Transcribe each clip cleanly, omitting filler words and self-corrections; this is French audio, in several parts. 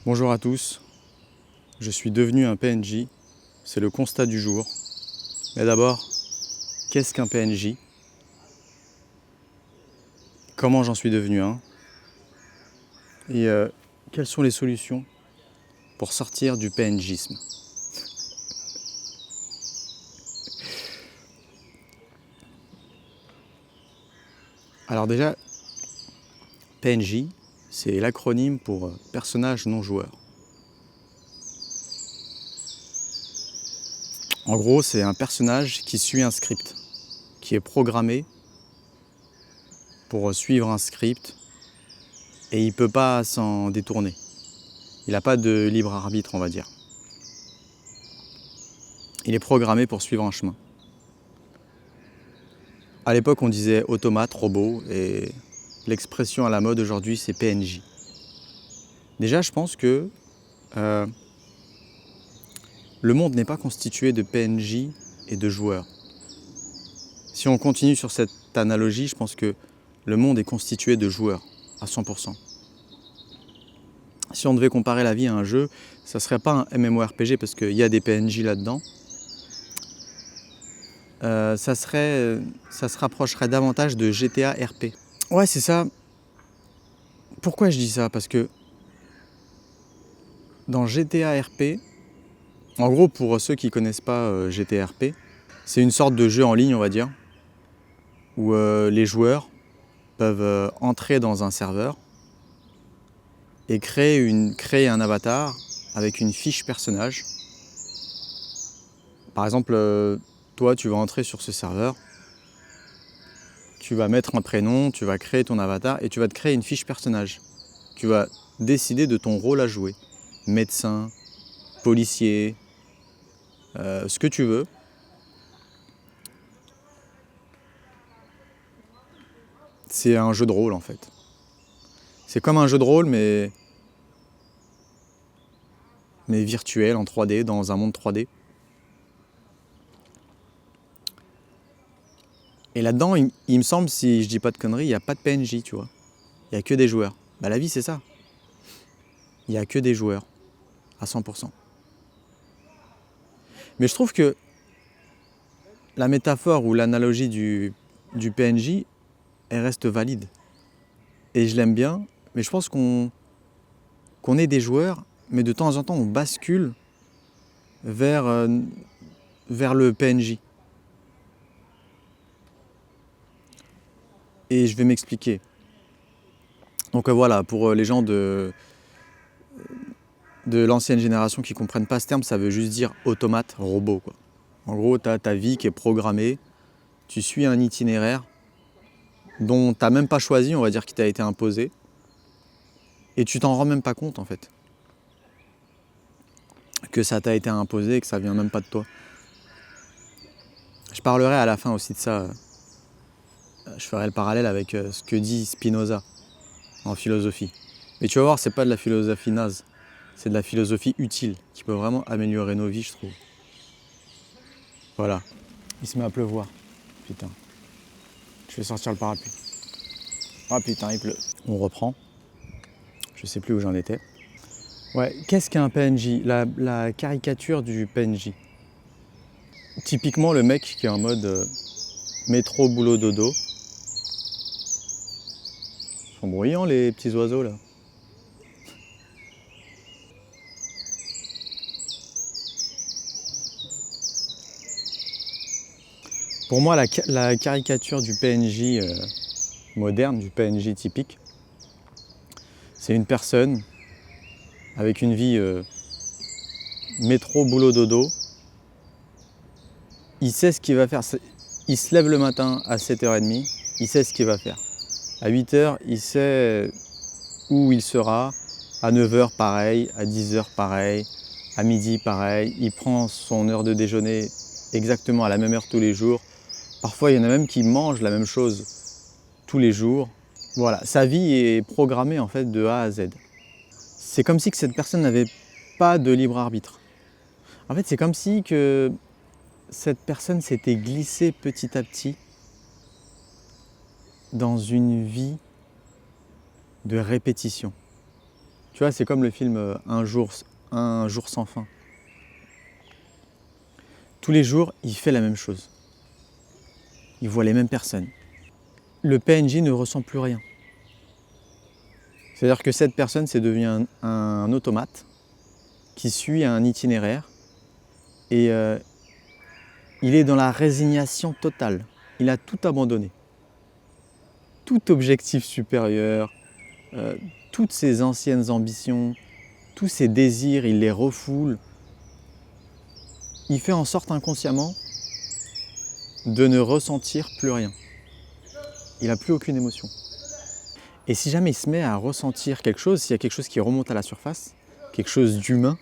Bonjour à tous, je suis devenu un PNJ, c'est le constat du jour. Mais d'abord, qu'est-ce qu'un PNJ? Comment j'en suis devenu un? Et quelles sont les solutions pour sortir du PNJisme? Alors déjà, PNJ, c'est l'acronyme pour personnage non joueur. En gros, c'est un personnage qui suit un script, qui est programmé pour suivre un script et il ne peut pas s'en détourner. Il n'a pas de libre arbitre, on va dire. Il est programmé pour suivre un chemin. À l'époque, on disait automate, robot, et l'expression à la mode aujourd'hui, c'est PNJ. Déjà, je pense que le monde n'est pas constitué de PNJ et de joueurs. Si on continue sur cette analogie, je pense que le monde est constitué de joueurs, à 100%. Si on devait comparer la vie à un jeu, ça ne serait pas un MMORPG parce qu'il y a des PNJ là-dedans. Ça se rapprocherait davantage de GTA RP. Ouais, c'est ça. Pourquoi je dis ça? Parce que dans GTA RP, en gros, pour ceux qui ne connaissent pas GTA RP, c'est une sorte de jeu en ligne, on va dire, où les joueurs peuvent entrer dans un serveur et créer un avatar avec une fiche personnage. Par exemple, toi, tu vas entrer sur ce serveur, tu vas mettre un prénom, tu vas créer ton avatar et tu vas te créer une fiche personnage. Tu vas décider de ton rôle à jouer. Médecin, policier, ce que tu veux. C'est un jeu de rôle en fait. C'est comme un jeu de rôle mais virtuel en 3D, dans un monde 3D. Et là-dedans, il me semble, si je dis pas de conneries, il n'y a pas de PNJ, tu vois. Il n'y a que des joueurs. Bah la vie c'est ça. Il n'y a que des joueurs, à 100%. Mais je trouve que la métaphore ou l'analogie du PNJ, elle reste valide. Et je l'aime bien, mais je pense qu'on est des joueurs, mais de temps en temps on bascule vers le PNJ. Et je vais m'expliquer. Donc voilà, pour les gens de l'ancienne génération qui ne comprennent pas ce terme, ça veut juste dire automate, robot, quoi. En gros, tu as ta vie qui est programmée, tu suis un itinéraire dont tu n'as même pas choisi, on va dire, qui t'a été imposé, et tu t'en rends même pas compte en fait. Que ça t'a été imposé et que ça vient même pas de toi. Je parlerai à la fin aussi de ça. Je ferai le parallèle avec ce que dit Spinoza en philosophie. Mais tu vas voir, c'est pas de la philosophie naze, c'est de la philosophie utile qui peut vraiment améliorer nos vies, je trouve. Voilà. Il se met à pleuvoir. Putain. Je vais sortir le parapluie. Ah putain, il pleut. On reprend. Je sais plus où j'en étais. Ouais, qu'est-ce qu'un PNJ? La caricature du PNJ. Typiquement le mec qui est en mode métro, boulot, dodo. Ils sont bruyants les petits oiseaux là. Pour moi, la caricature du PNJ moderne, du PNJ typique, c'est une personne avec une vie métro, boulot, dodo. Il sait ce qu'il va faire. Il se lève le matin à 7h30, il sait ce qu'il va faire. À 8h, il sait où il sera. À 9h, pareil. À 10h, pareil. À midi, pareil. Il prend son heure de déjeuner exactement à la même heure tous les jours. Parfois, il y en a même qui mangent la même chose tous les jours. Voilà, sa vie est programmée en fait de A à Z. C'est comme si que cette personne n'avait pas de libre arbitre. En fait, c'est comme si que cette personne s'était glissée petit à petit dans une vie de répétition. Tu vois, c'est comme le film un jour sans fin. Tous les jours, il fait la même chose. Il voit les mêmes personnes. Le PNJ ne ressent plus rien. C'est-à-dire que cette personne, c'est devenu un automate qui suit un itinéraire et il est dans la résignation totale. Il a tout abandonné. Tout objectif supérieur, toutes ses anciennes ambitions, tous ses désirs, il les refoule. Il fait en sorte inconsciemment de ne ressentir plus rien. Il n'a plus aucune émotion. Et si jamais il se met à ressentir quelque chose, s'il y a quelque chose qui remonte à la surface, quelque chose d'humain,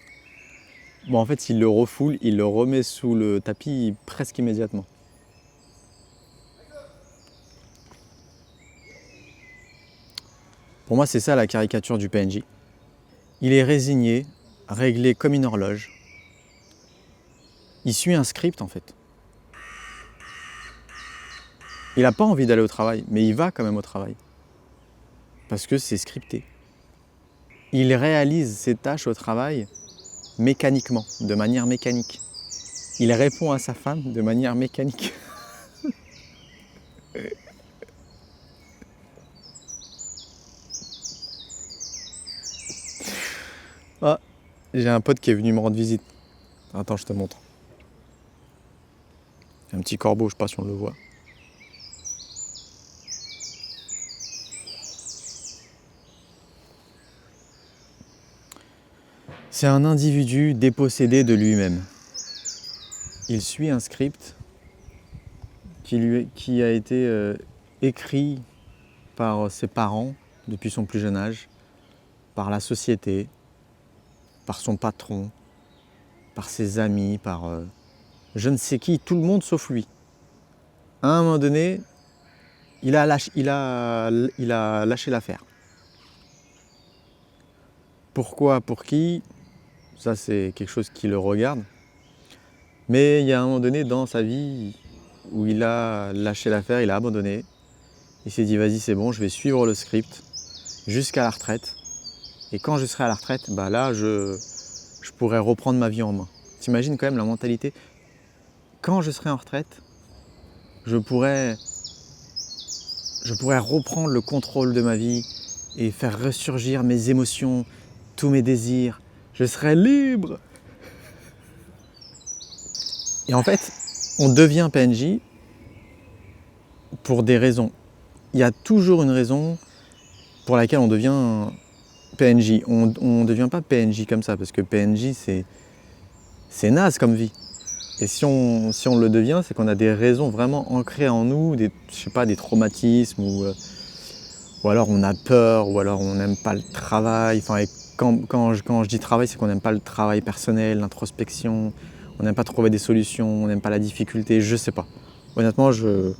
bon, en fait, il le refoule, il le remet sous le tapis presque immédiatement. Pour moi, c'est ça la caricature du PNJ. Il est résigné, réglé comme une horloge. Il suit un script en fait. Il n'a pas envie d'aller au travail, mais il va quand même au travail. Parce que c'est scripté. Il réalise ses tâches au travail mécaniquement, de manière mécanique. Il répond à sa femme de manière mécanique. Ah, j'ai un pote qui est venu me rendre visite. Attends, je te montre. Un petit corbeau, je sais pas si on le voit. C'est un individu dépossédé de lui-même. Il suit un script qui a été écrit par ses parents depuis son plus jeune âge, par la société, par son patron, par ses amis, par je ne sais qui, tout le monde sauf lui. À un moment donné, il a lâché l'affaire. Pourquoi, pour qui? Ça, c'est quelque chose qui le regarde. Mais il y a un moment donné dans sa vie où il a lâché l'affaire, il a abandonné. Il s'est dit, vas-y, c'est bon, je vais suivre le script jusqu'à la retraite. Et quand je serai à la retraite, bah là, je pourrai reprendre ma vie en main. T'imagines quand même la mentalité? Quand je serai en retraite, je pourrais reprendre le contrôle de ma vie et faire ressurgir mes émotions, tous mes désirs. Je serai libre. Et en fait, on devient PNJ pour des raisons. Il y a toujours une raison pour laquelle on devient PNJ. On ne devient pas PNJ comme ça, parce que PNJ, c'est naze comme vie. Et si on le devient, c'est qu'on a des raisons vraiment ancrées en nous, des traumatismes, ou alors on a peur, ou alors on n'aime pas le travail. Enfin, et quand je dis travail, c'est qu'on n'aime pas le travail personnel, l'introspection, on n'aime pas trouver des solutions, on n'aime pas la difficulté, je sais pas. Honnêtement, je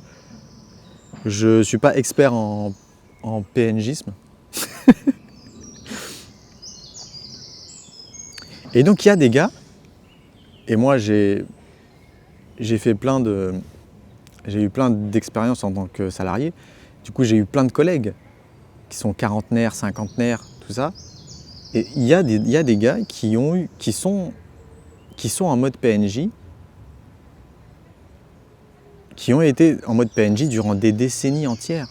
suis pas expert en PNJisme. Et donc il y a des gars, et moi j'ai eu plein d'expériences en tant que salarié. Du coup, j'ai eu plein de collègues qui sont quarantenaires, cinquantenaires, tout ça. Et il y a des gars qui sont en mode PNJ, qui ont été en mode PNJ durant des décennies entières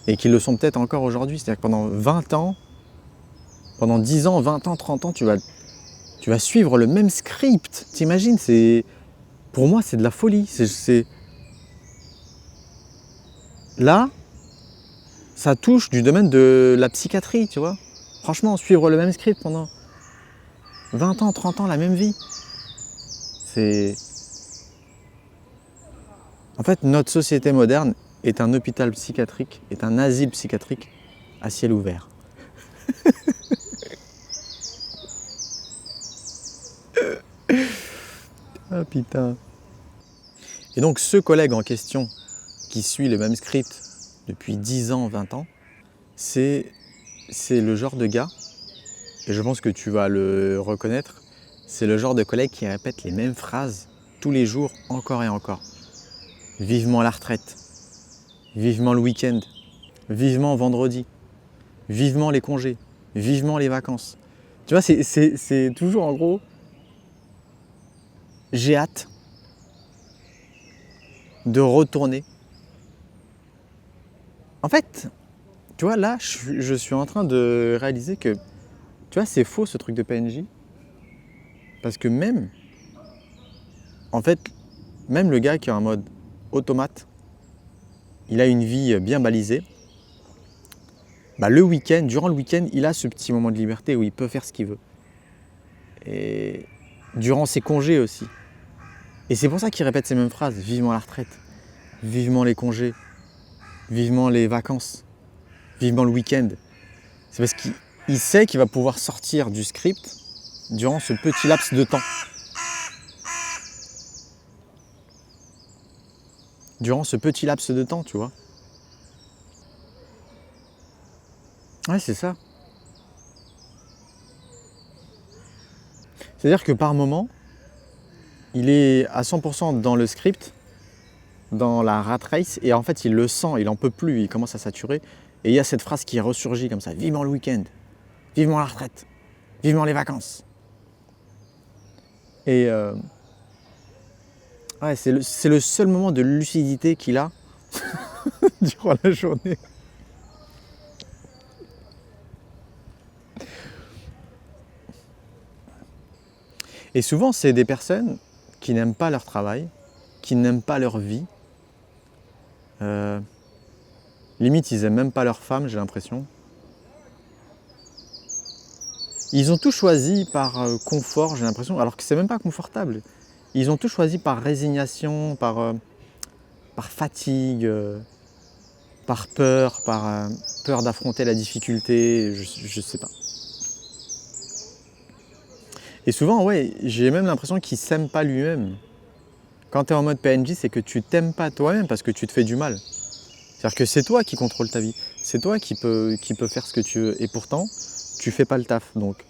et qui le sont peut-être encore aujourd'hui. C'est-à-dire que pendant 20 ans, pendant 10 ans, 20 ans, 30 ans, tu vas suivre le même script. T'imagines, pour moi, c'est de la folie. Là, ça touche du domaine de la psychiatrie, tu vois. Franchement, suivre le même script pendant 20 ans, 30 ans, la même vie. En fait, notre société moderne est un hôpital psychiatrique, est un asile psychiatrique à ciel ouvert. Ah putain. Et donc ce collègue en question qui suit le même script depuis 10 ans, 20 ans, c'est le genre de gars, et je pense que tu vas le reconnaître, c'est le genre de collègue qui répète les mêmes phrases tous les jours, encore et encore. Vivement la retraite, vivement le week-end, vivement vendredi, vivement les congés, vivement les vacances. Tu vois, c'est toujours en gros, j'ai hâte de retourner. En fait, tu vois, là, je suis en train de réaliser que, tu vois, c'est faux ce truc de PNJ. Parce que même, en fait, même le gars qui est en mode automate, il a une vie bien balisée. Bah, le week-end, durant le week-end, il a ce petit moment de liberté où il peut faire ce qu'il veut. Et durant ses congés aussi. Et c'est pour ça qu'il répète ces mêmes phrases. Vivement la retraite, vivement les congés, vivement les vacances, vivement le week-end. C'est parce qu'il sait qu'il va pouvoir sortir du script durant ce petit laps de temps. Durant ce petit laps de temps, tu vois. Ouais, c'est ça. C'est-à-dire que par moment, il est à 100% dans le script, dans la rat race, et en fait il le sent, il en peut plus, il commence à saturer. Et il y a cette phrase qui ressurgit comme ça, vivement le week-end, vivement la retraite, vivement les vacances. Et ouais, c'est le seul moment de lucidité qu'il a durant la journée. Et souvent, c'est des personnes qui n'aiment pas leur travail, qui n'aiment pas leur vie. Limite, ils n'aiment même pas leur femme, j'ai l'impression. Ils ont tout choisi par confort, j'ai l'impression, alors que c'est même pas confortable. Ils ont tout choisi par résignation, par fatigue, par peur, par peur d'affronter la difficulté, je sais pas. Et souvent, ouais, j'ai même l'impression qu'il s'aime pas lui-même. Quand tu es en mode PNJ, c'est que tu t'aimes pas toi-même parce que tu te fais du mal. C'est-à-dire que c'est toi qui contrôle ta vie. C'est toi qui peux faire ce que tu veux. Et pourtant, tu fais pas le taf. Donc,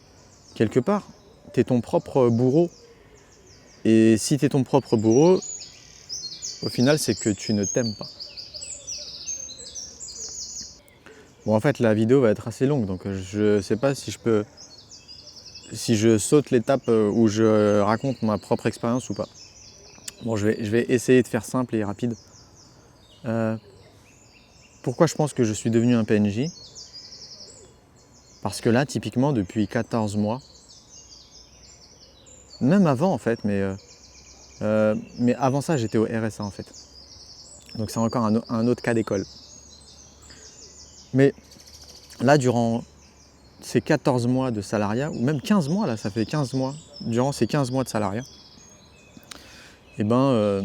quelque part, tu es ton propre bourreau. Et si tu es ton propre bourreau, au final, c'est que tu ne t'aimes pas. Bon, en fait, la vidéo va être assez longue, donc je sais pas si je saute l'étape où je raconte ma propre expérience ou pas. Bon, je vais essayer de faire simple et rapide. Pourquoi je pense que je suis devenu un PNJ? Parce que là, typiquement, depuis 14 mois, même avant en fait, mais avant ça, j'étais au RSA en fait. Donc c'est encore un autre cas d'école. Mais là, durant ces 14 mois de salariat, ou même 15 mois, là, ça fait 15 mois, durant ces 15 mois de salariat, eh ben,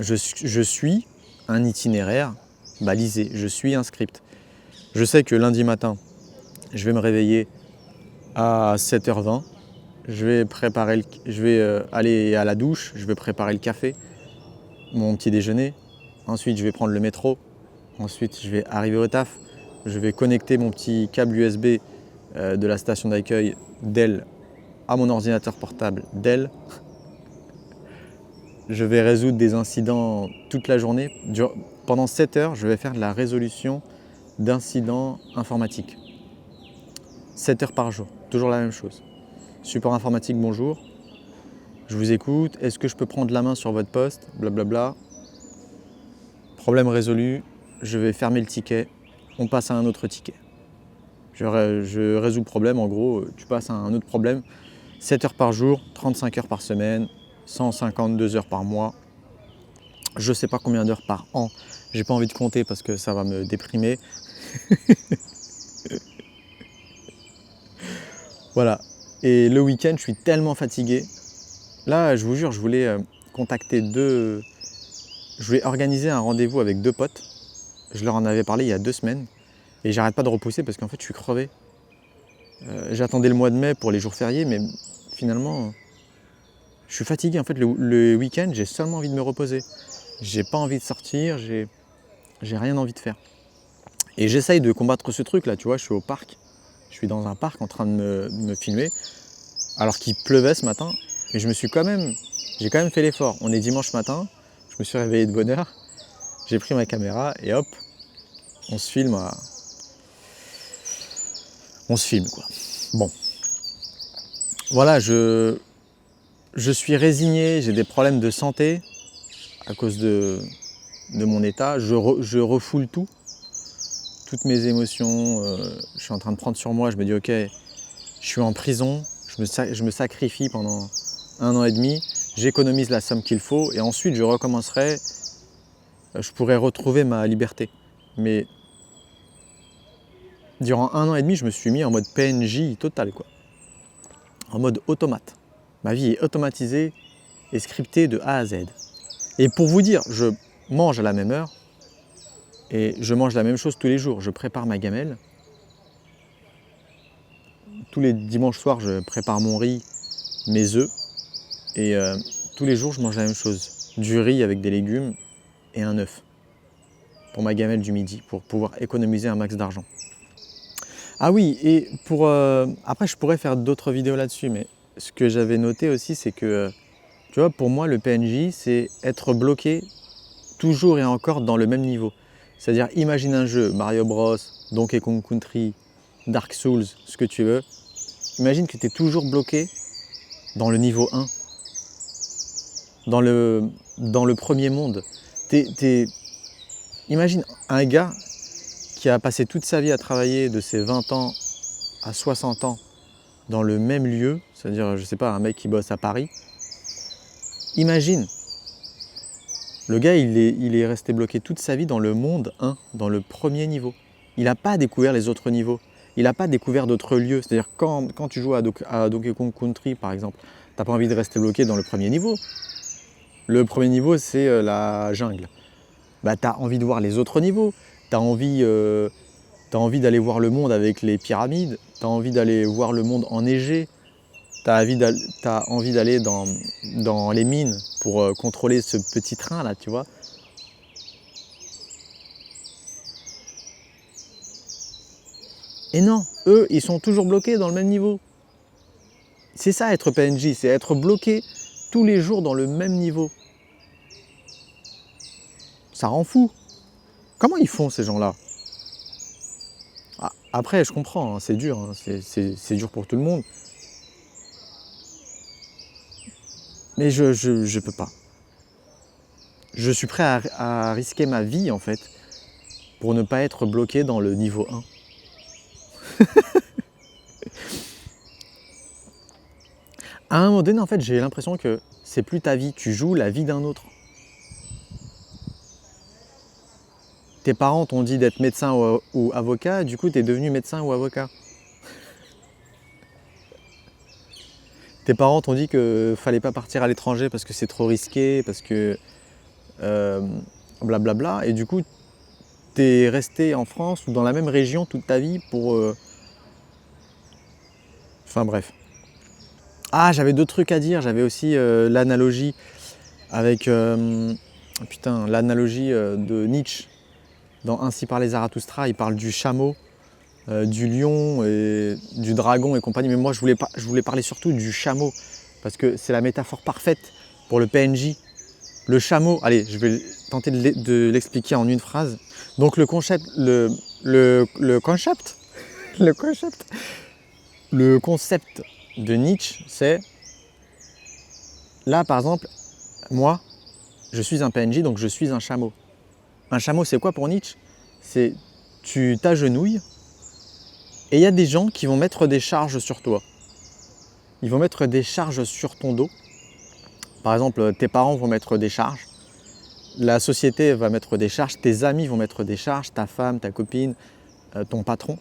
je suis un itinéraire balisé, je suis un script. Je sais que lundi matin, je vais me réveiller à 7h20, je vais aller à la douche, je vais préparer le café, mon petit déjeuner, ensuite je vais prendre le métro, ensuite je vais arriver au taf, je vais connecter mon petit câble USB de la station d'accueil Dell à mon ordinateur portable Dell. Je vais résoudre des incidents toute la journée. Pendant 7 heures, je vais faire de la résolution d'incidents informatiques. 7 heures par jour, toujours la même chose. Support informatique, bonjour. Je vous écoute. Est-ce que je peux prendre la main sur votre poste? Blablabla. Problème résolu. Je vais fermer le ticket. On passe à un autre ticket. Je résous le problème. En gros, tu passes à un autre problème. 7 heures par jour, 35 heures par semaine, 152 heures par mois. Je ne sais pas combien d'heures par an. J'ai pas envie de compter parce que ça va me déprimer. Voilà. Et le week-end, je suis tellement fatigué. Là, je vous jure, je voulais Je voulais organiser un rendez-vous avec 2 potes. Je leur en avais parlé il y a 2 semaines. Et j'arrête pas de repousser parce qu'en fait, je suis crevé. J'attendais le mois de mai pour les jours fériés, mais finalement, je suis fatigué. En fait, le week-end, j'ai seulement envie de me reposer. J'ai pas envie de sortir, j'ai rien envie de faire. Et j'essaye de combattre ce truc là, tu vois, je suis au parc. Je suis dans un parc en train de me filmer, alors qu'il pleuvait ce matin. Et j'ai quand même fait l'effort. On est dimanche matin, je me suis réveillé de bonne heure, j'ai pris ma caméra et hop, on se filme quoi. Bon, voilà, je suis résigné, j'ai des problèmes de santé à cause de mon état. Je refoule toutes mes émotions. Je suis en train de prendre sur moi, je me dis ok, je suis en prison, je me sacrifie pendant 1 an et demi, j'économise la somme qu'il faut et ensuite je recommencerai, je pourrais retrouver ma liberté. Mais durant 1 an et demi, je me suis mis en mode PNJ total, quoi. En mode automate. Ma vie est automatisée et scriptée de A à Z. Et pour vous dire, je mange à la même heure et je mange la même chose tous les jours. Je prépare ma gamelle. Tous les dimanches soirs, je prépare mon riz, mes œufs. Et tous les jours, je mange la même chose. Du riz avec des légumes et un œuf. Pour ma gamelle du midi, pour pouvoir économiser un max d'argent. Ah oui, et après je pourrais faire d'autres vidéos là-dessus, mais ce que j'avais noté aussi, c'est que, tu vois, pour moi le PNJ, c'est être bloqué toujours et encore dans le même niveau. C'est-à-dire, imagine un jeu, Mario Bros, Donkey Kong Country, Dark Souls, ce que tu veux. Imagine que tu es toujours bloqué dans le niveau 1, dans le premier monde. Imagine un gars qui a passé toute sa vie à travailler de ses 20 ans à 60 ans dans le même lieu, c'est-à-dire, je sais pas, un mec qui bosse à Paris. Imagine, le gars, il est resté bloqué toute sa vie dans le monde 1, dans le premier niveau. Il n'a pas découvert les autres niveaux. Il n'a pas découvert d'autres lieux. C'est-à-dire, quand tu joues à Donkey Kong Country, par exemple, tu n'as pas envie de rester bloqué dans le premier niveau. Le premier niveau, c'est la jungle. Bah, tu as envie de voir les autres niveaux. Tu as envie d'aller voir le monde avec les pyramides. Tu as envie d'aller voir le monde enneigé. Tu as envie d'aller dans les mines pour contrôler ce petit train là, tu vois. Et non, eux, ils sont toujours bloqués dans le même niveau. C'est ça être PNJ, c'est être bloqué tous les jours dans le même niveau. Ça rend fou. Comment ils font ces gens-là? Après, je comprends, hein, c'est dur, hein, c'est dur pour tout le monde. Mais je peux pas. Je suis prêt à risquer ma vie, en fait, pour ne pas être bloqué dans le niveau 1. À un moment donné, en fait, j'ai l'impression que c'est plus ta vie, tu joues la vie d'un autre. Tes parents t'ont dit d'être médecin ou avocat, du coup, tu es devenu médecin ou avocat. Tes parents t'ont dit qu'il fallait pas partir à l'étranger parce que c'est trop risqué, parce que blablabla, et du coup, tu es resté en France ou dans la même région toute ta vie pour... Enfin bref. Ah, j'avais d'autres trucs à dire, j'avais aussi l'analogie avec... l'analogie de Nietzsche. Dans Ainsi parlait Zarathustra, il parle du chameau, du lion et du dragon et compagnie. Mais moi, je voulais parler surtout du chameau, parce que c'est la métaphore parfaite pour le PNJ. Le chameau, allez, je vais tenter de l'expliquer en une phrase. Donc le concept de Nietzsche, c'est... Là, par exemple, moi, je suis un PNJ, donc je suis un chameau. Un chameau, c'est quoi pour Nietzsche? C'est tu t'agenouilles et il y a des gens qui vont mettre des charges sur toi. Ils vont mettre des charges sur ton dos. Par exemple, tes parents vont mettre des charges, la société va mettre des charges, tes amis vont mettre des charges, ta femme, ta copine, ton patron.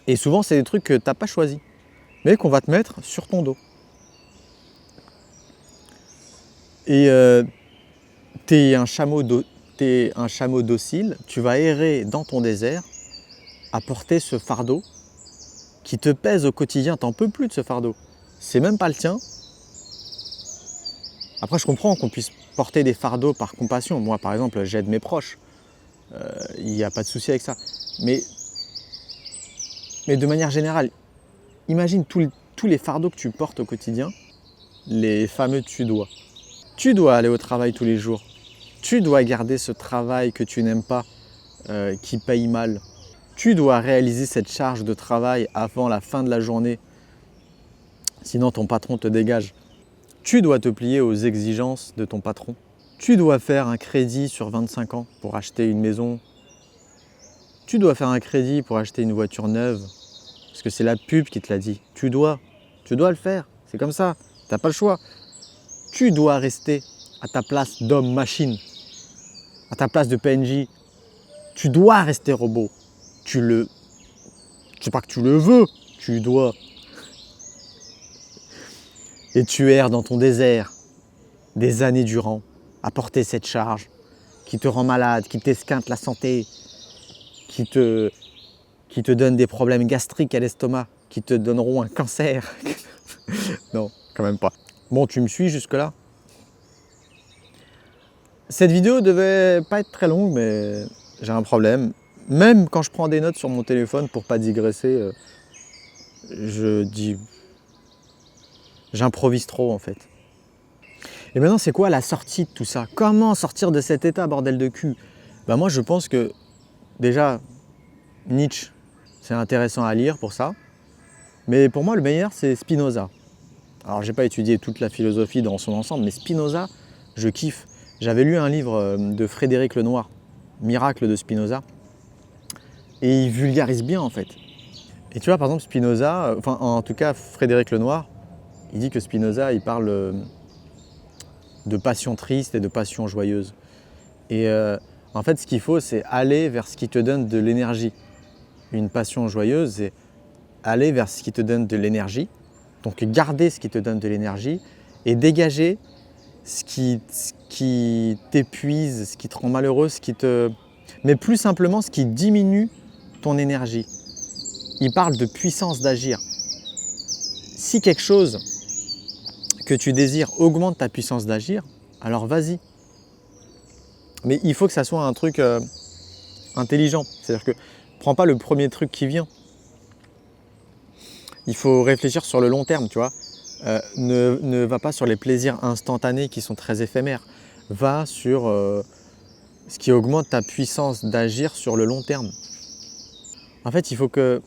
Et souvent, c'est des trucs que tu n'as pas choisis, mais qu'on va te mettre sur ton dos. Et tu es un chameau docile, tu vas errer dans ton désert à porter ce fardeau qui te pèse au quotidien, t'en peux plus de ce fardeau. C'est même pas le tien. Après, je comprends qu'on puisse porter des fardeaux par compassion. Moi, par exemple, j'aide mes proches. Il n'y a pas de souci avec ça. Mais de manière générale, imagine tous les fardeaux que tu portes au quotidien, les fameux tu dois. Tu dois aller au travail tous les jours. Tu dois garder ce travail que tu n'aimes pas, qui paye mal. Tu dois réaliser cette charge de travail avant la fin de la journée Sinon ton patron te dégage. Tu dois te plier aux exigences de ton patron. Tu dois faire un crédit sur 25 ans pour acheter une maison. Tu dois faire un crédit pour acheter une voiture neuve. Parce que c'est la pub qui te l'a dit. Tu dois le faire. C'est comme ça. Tu n'as pas le choix. Tu dois rester à ta place d'homme-machine, à ta place de PNJ. Tu dois rester robot. C'est pas que tu le veux, tu dois. Et tu erres dans ton désert des années durant à porter cette charge qui te rend malade, qui t'esquinte la santé, qui te donne des problèmes gastriques à l'estomac, qui te donneront un cancer. Non, quand même pas. Bon, tu me suis jusque-là? Cette vidéo devait pas être très longue, mais j'ai un problème. Même quand je prends des notes sur mon téléphone pour pas digresser, j'improvise trop en fait. Et maintenant, c'est quoi la sortie de tout ça? Comment sortir de cet état, bordel de cul? Ben moi, je pense que déjà, Nietzsche, c'est intéressant à lire pour ça. Mais pour moi, le meilleur, c'est Spinoza. Alors, j'ai pas étudié toute la philosophie dans son ensemble, mais Spinoza, je kiffe. J'avais lu un livre de Frédéric Lenoir, Miracle de Spinoza, et il vulgarise bien en fait. Et tu vois, par exemple, Spinoza, enfin en tout cas Frédéric Lenoir, il dit que Spinoza, il parle de passion triste et de passion joyeuse. Et en fait, ce qu'il faut, c'est aller vers ce qui te donne de l'énergie. Une passion joyeuse, c'est aller vers ce qui te donne de l'énergie. Donc garder ce qui te donne de l'énergie et dégager ce qui t'épuise, ce qui te rend malheureux, mais plus simplement ce qui diminue ton énergie. Il parle de puissance d'agir. Si quelque chose que tu désires augmente ta puissance d'agir, alors vas-y. Mais il faut que ça soit un truc intelligent. C'est-à-dire que prends pas le premier truc qui vient. Il faut réfléchir sur le long terme, tu vois. Ne va pas sur les plaisirs instantanés qui sont très éphémères. Va sur ce qui augmente ta puissance d'agir sur le long terme. En fait, il faut que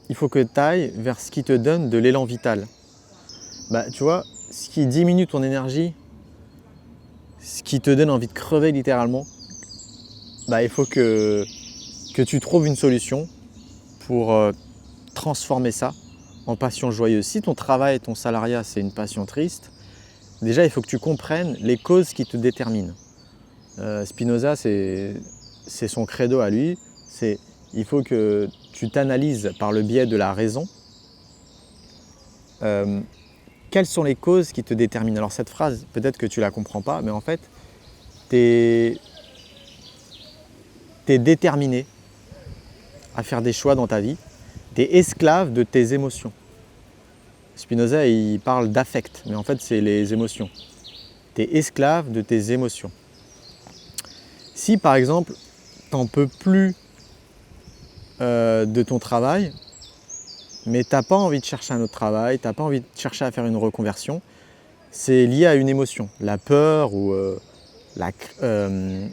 tu ailles vers ce qui te donne de l'élan vital. Bah, tu vois, ce qui diminue ton énergie, ce qui te donne envie de crever littéralement, bah, il faut que tu trouves une solution pour transformer ça en passion joyeuse. Si ton travail, ton salariat, c'est une passion triste, déjà, il faut que tu comprennes les causes qui te déterminent. Spinoza, c'est son credo à lui, il faut que tu t'analyses par le biais de la raison quelles sont les causes qui te déterminent. Alors cette phrase, peut-être que tu ne la comprends pas, mais en fait, tu es déterminé à faire des choix dans ta vie, tu es esclave de tes émotions. Spinoza, il parle d'affect, mais en fait, c'est les émotions. Tu es esclave de tes émotions. Si, par exemple, tu n'en peux plus de ton travail, mais tu n'as pas envie de chercher un autre travail, tu n'as pas envie de chercher à faire une reconversion, c'est lié à une émotion. La peur ou le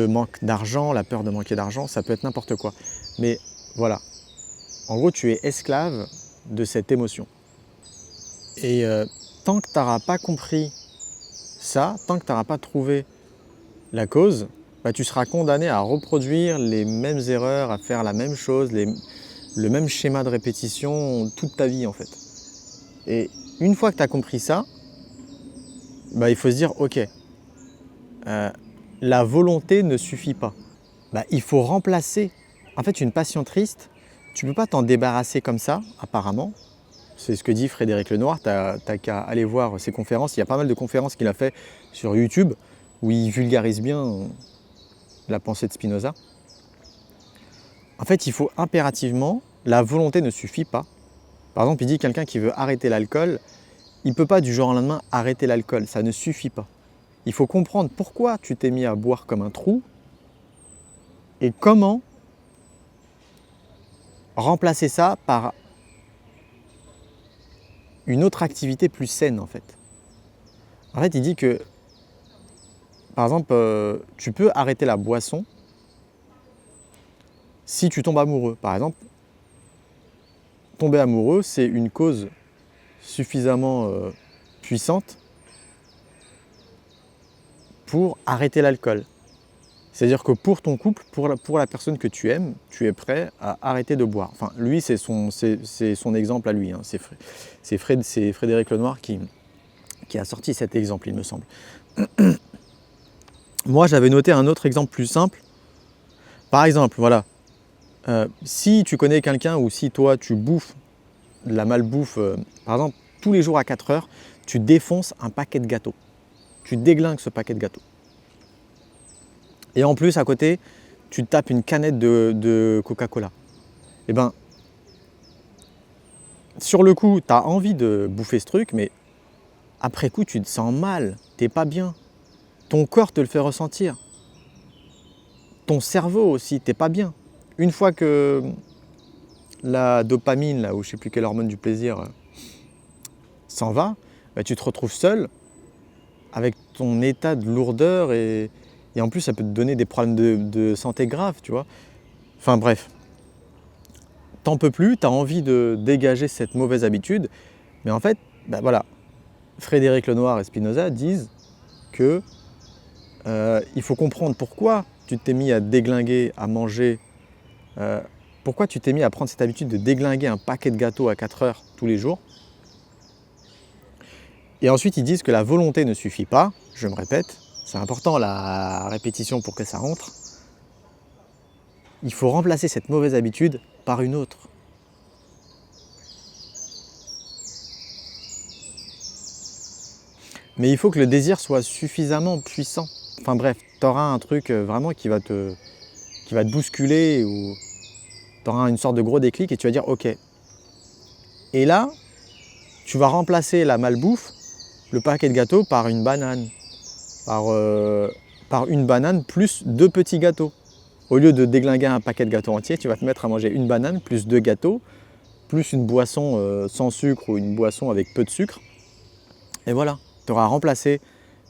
manque d'argent, la peur de manquer d'argent, ça peut être n'importe quoi. Mais voilà, en gros, tu es esclave de cette émotion. Et tant que tu n'auras pas compris ça, tant que tu n'auras pas trouvé la cause, bah, tu seras condamné à reproduire les mêmes erreurs, à faire la même chose, le même schéma de répétition toute ta vie en fait. Et une fois que tu as compris ça, bah, il faut se dire ok, la volonté ne suffit pas. Bah, il faut remplacer. En fait, une passion triste, tu ne peux pas t'en débarrasser comme ça, apparemment. C'est ce que dit Frédéric Lenoir, tu n'as qu'à aller voir ses conférences. Il y a pas mal de conférences qu'il a fait sur YouTube où il vulgarise bien la pensée de Spinoza. En fait, il faut impérativement, la volonté ne suffit pas. Par exemple, il dit quelqu'un qui veut arrêter l'alcool, il ne peut pas du jour au lendemain arrêter l'alcool, ça ne suffit pas. Il faut comprendre pourquoi tu t'es mis à boire comme un trou et comment remplacer ça par une autre activité plus saine en fait. En fait, il dit que, par exemple, tu peux arrêter la boisson si tu tombes amoureux. Par exemple, tomber amoureux, c'est une cause suffisamment puissante pour arrêter l'alcool. C'est-à-dire que pour ton couple, pour la personne que tu aimes, tu es prêt à arrêter de boire. Enfin, lui, c'est son exemple à lui. Hein. C'est Frédéric Lenoir qui a sorti cet exemple, il me semble. Moi, j'avais noté un autre exemple plus simple. Par exemple, voilà, si tu connais quelqu'un ou si toi, tu bouffes de la malbouffe, par exemple, tous les jours à 4 heures, tu défonces un paquet de gâteaux. Tu déglingues ce paquet de gâteaux. Et en plus, à côté, tu tapes une canette de Coca-Cola. Eh bien, sur le coup, tu as envie de bouffer ce truc, mais après coup, tu te sens mal, t'es pas bien. Ton corps te le fait ressentir. Ton cerveau aussi, t'es pas bien. Une fois que la dopamine, là, ou je sais plus quelle hormone du plaisir, s'en va, bah, tu te retrouves seul avec ton état de lourdeur et en plus ça peut te donner des problèmes de santé graves, tu vois. Enfin bref, t'en peux plus, t'as envie de dégager cette mauvaise habitude, mais en fait, bah voilà, Frédéric Lenoir et Spinoza disent que il faut comprendre pourquoi tu t'es mis à déglinguer, à manger, pourquoi tu t'es mis à prendre cette habitude de déglinguer un paquet de gâteaux à 4 heures tous les jours. Et ensuite, ils disent que la volonté ne suffit pas, je me répète, c'est important la répétition pour que ça rentre. Il faut remplacer cette mauvaise habitude par une autre. Mais il faut que le désir soit suffisamment puissant. Enfin bref, tu auras un truc vraiment qui va te bousculer ou tu auras une sorte de gros déclic et tu vas dire ok. Et là, tu vas remplacer la malbouffe, le paquet de gâteaux, par une banane. Par une banane plus 2 petits gâteaux. Au lieu de déglinguer un paquet de gâteaux entiers, tu vas te mettre à manger une banane plus 2 gâteaux, plus une boisson sans sucre ou une boisson avec peu de sucre. Et voilà, tu auras remplacé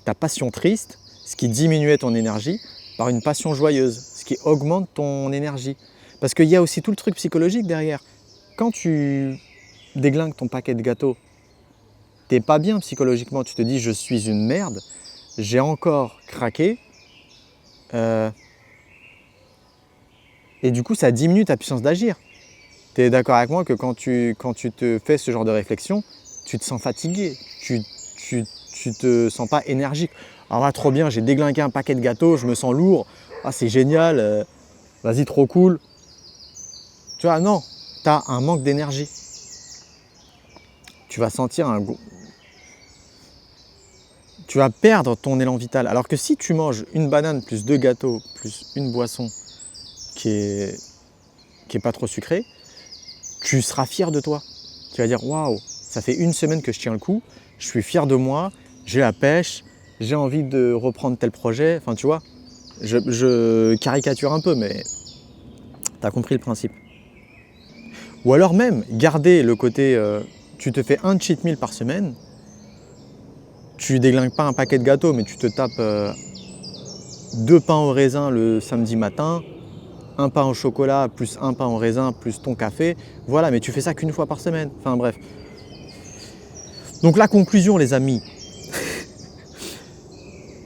ta passion triste, ce qui diminuait ton énergie, par une passion joyeuse, ce qui augmente ton énergie. Parce qu'il y a aussi tout le truc psychologique derrière. Quand tu déglingues ton paquet de gâteaux, t'es pas bien psychologiquement, tu te dis je suis une merde, j'ai encore craqué, et du coup ça diminue ta puissance d'agir. Tu es d'accord avec moi que quand tu te fais ce genre de réflexion, tu te sens fatigué, tu te sens pas énergique. Ah ouais, trop bien, j'ai déglingué un paquet de gâteaux, je me sens lourd, ah, c'est génial, vas-y trop cool. Tu vois, non, tu as un manque d'énergie. Tu vas sentir tu vas perdre ton élan vital. Alors que si tu manges une banane plus 2 gâteaux plus une boisson qui est pas trop sucrée, tu seras fier de toi. Tu vas dire waouh, ça fait 1 semaine que je tiens le coup, je suis fier de moi, j'ai la pêche, j'ai envie de reprendre tel projet. Enfin tu vois, je caricature un peu, mais tu as compris le principe. Ou alors même garder le côté tu te fais un cheat meal par semaine. Tu déglingues pas un paquet de gâteaux, mais tu te tapes 2 pains au raisin le samedi matin, un pain au chocolat, plus un pain au raisin, plus ton café. Voilà, mais tu fais ça qu'une fois par semaine. Enfin bref. Donc la conclusion, les amis,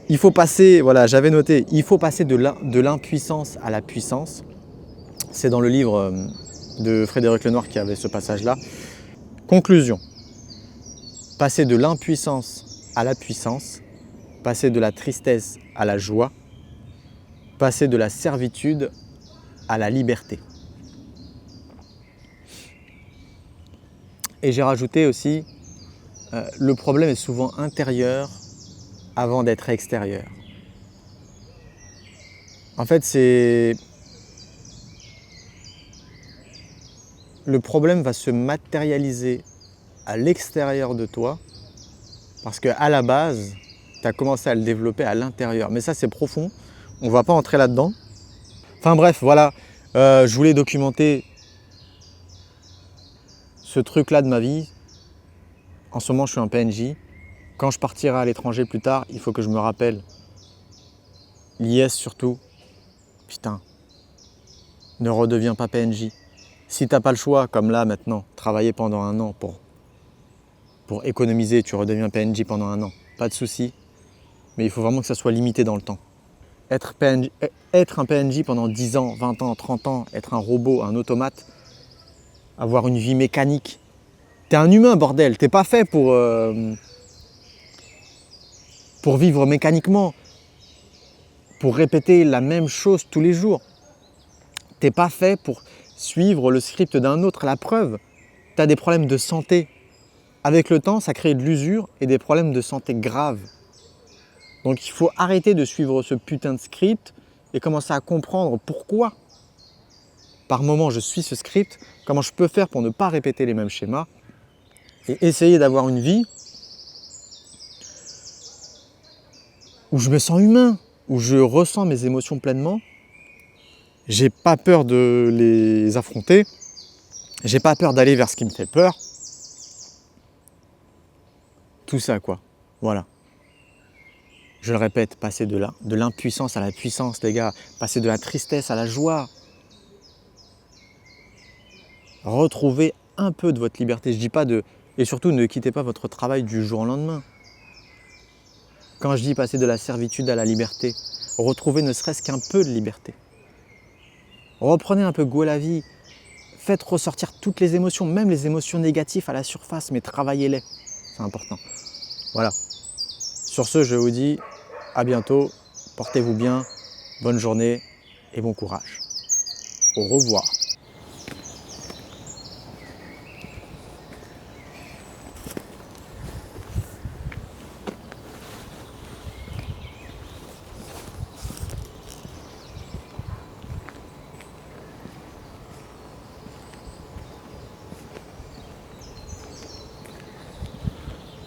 il faut passer, voilà, j'avais noté, il faut passer de l'impuissance à la puissance. C'est dans le livre de Frédéric Lenoir qui avait ce passage-là. Conclusion, passer de l'impuissance à la puissance, passer de la tristesse à la joie, passer de la servitude à la liberté. Et j'ai rajouté aussi, le problème est souvent intérieur avant d'être extérieur. En fait, le problème va se matérialiser à l'extérieur de toi parce qu'à la base, tu as commencé à le développer à l'intérieur. Mais ça, c'est profond, on ne va pas entrer là-dedans. Enfin bref, voilà, je voulais documenter ce truc-là de ma vie. En ce moment, je suis un PNJ. Quand je partirai à l'étranger plus tard, il faut que je me rappelle, l'IS surtout, putain, ne redeviens pas PNJ. Si tu n'as pas le choix, comme là maintenant, travailler pendant un an pour économiser, tu redeviens PNJ pendant un an, pas de souci, mais il faut vraiment que ça soit limité dans le temps. Être un PNJ pendant 10 ans, 20 ans, 30 ans, être un robot, un automate, avoir une vie mécanique. T'es un humain, bordel, t'es pas fait pour vivre mécaniquement, pour répéter la même chose tous les jours. T'es pas fait pour suivre le script d'un autre. La preuve, t'as des problèmes de santé. Avec le temps, ça crée de l'usure et des problèmes de santé graves. Donc il faut arrêter de suivre ce putain de script et commencer à comprendre pourquoi, par moment, je suis ce script, comment je peux faire pour ne pas répéter les mêmes schémas et essayer d'avoir une vie où je me sens humain, où je ressens mes émotions pleinement. J'ai pas peur de les affronter, j'ai pas peur d'aller vers ce qui me fait peur. Tout ça quoi, voilà. Je le répète, passer de l'impuissance à la puissance, les gars, passer de la tristesse à la joie. Retrouvez un peu de votre liberté, je dis pas de... Et surtout, ne quittez pas votre travail du jour au lendemain. Quand je dis passer de la servitude à la liberté, retrouvez ne serait-ce qu'un peu de liberté. Reprenez un peu goût à la vie. Faites ressortir toutes les émotions, même les émotions négatives à la surface, mais travaillez-les. C'est important. Voilà. Sur ce, je vous dis à bientôt. Portez-vous bien. Bonne journée et bon courage. Au revoir.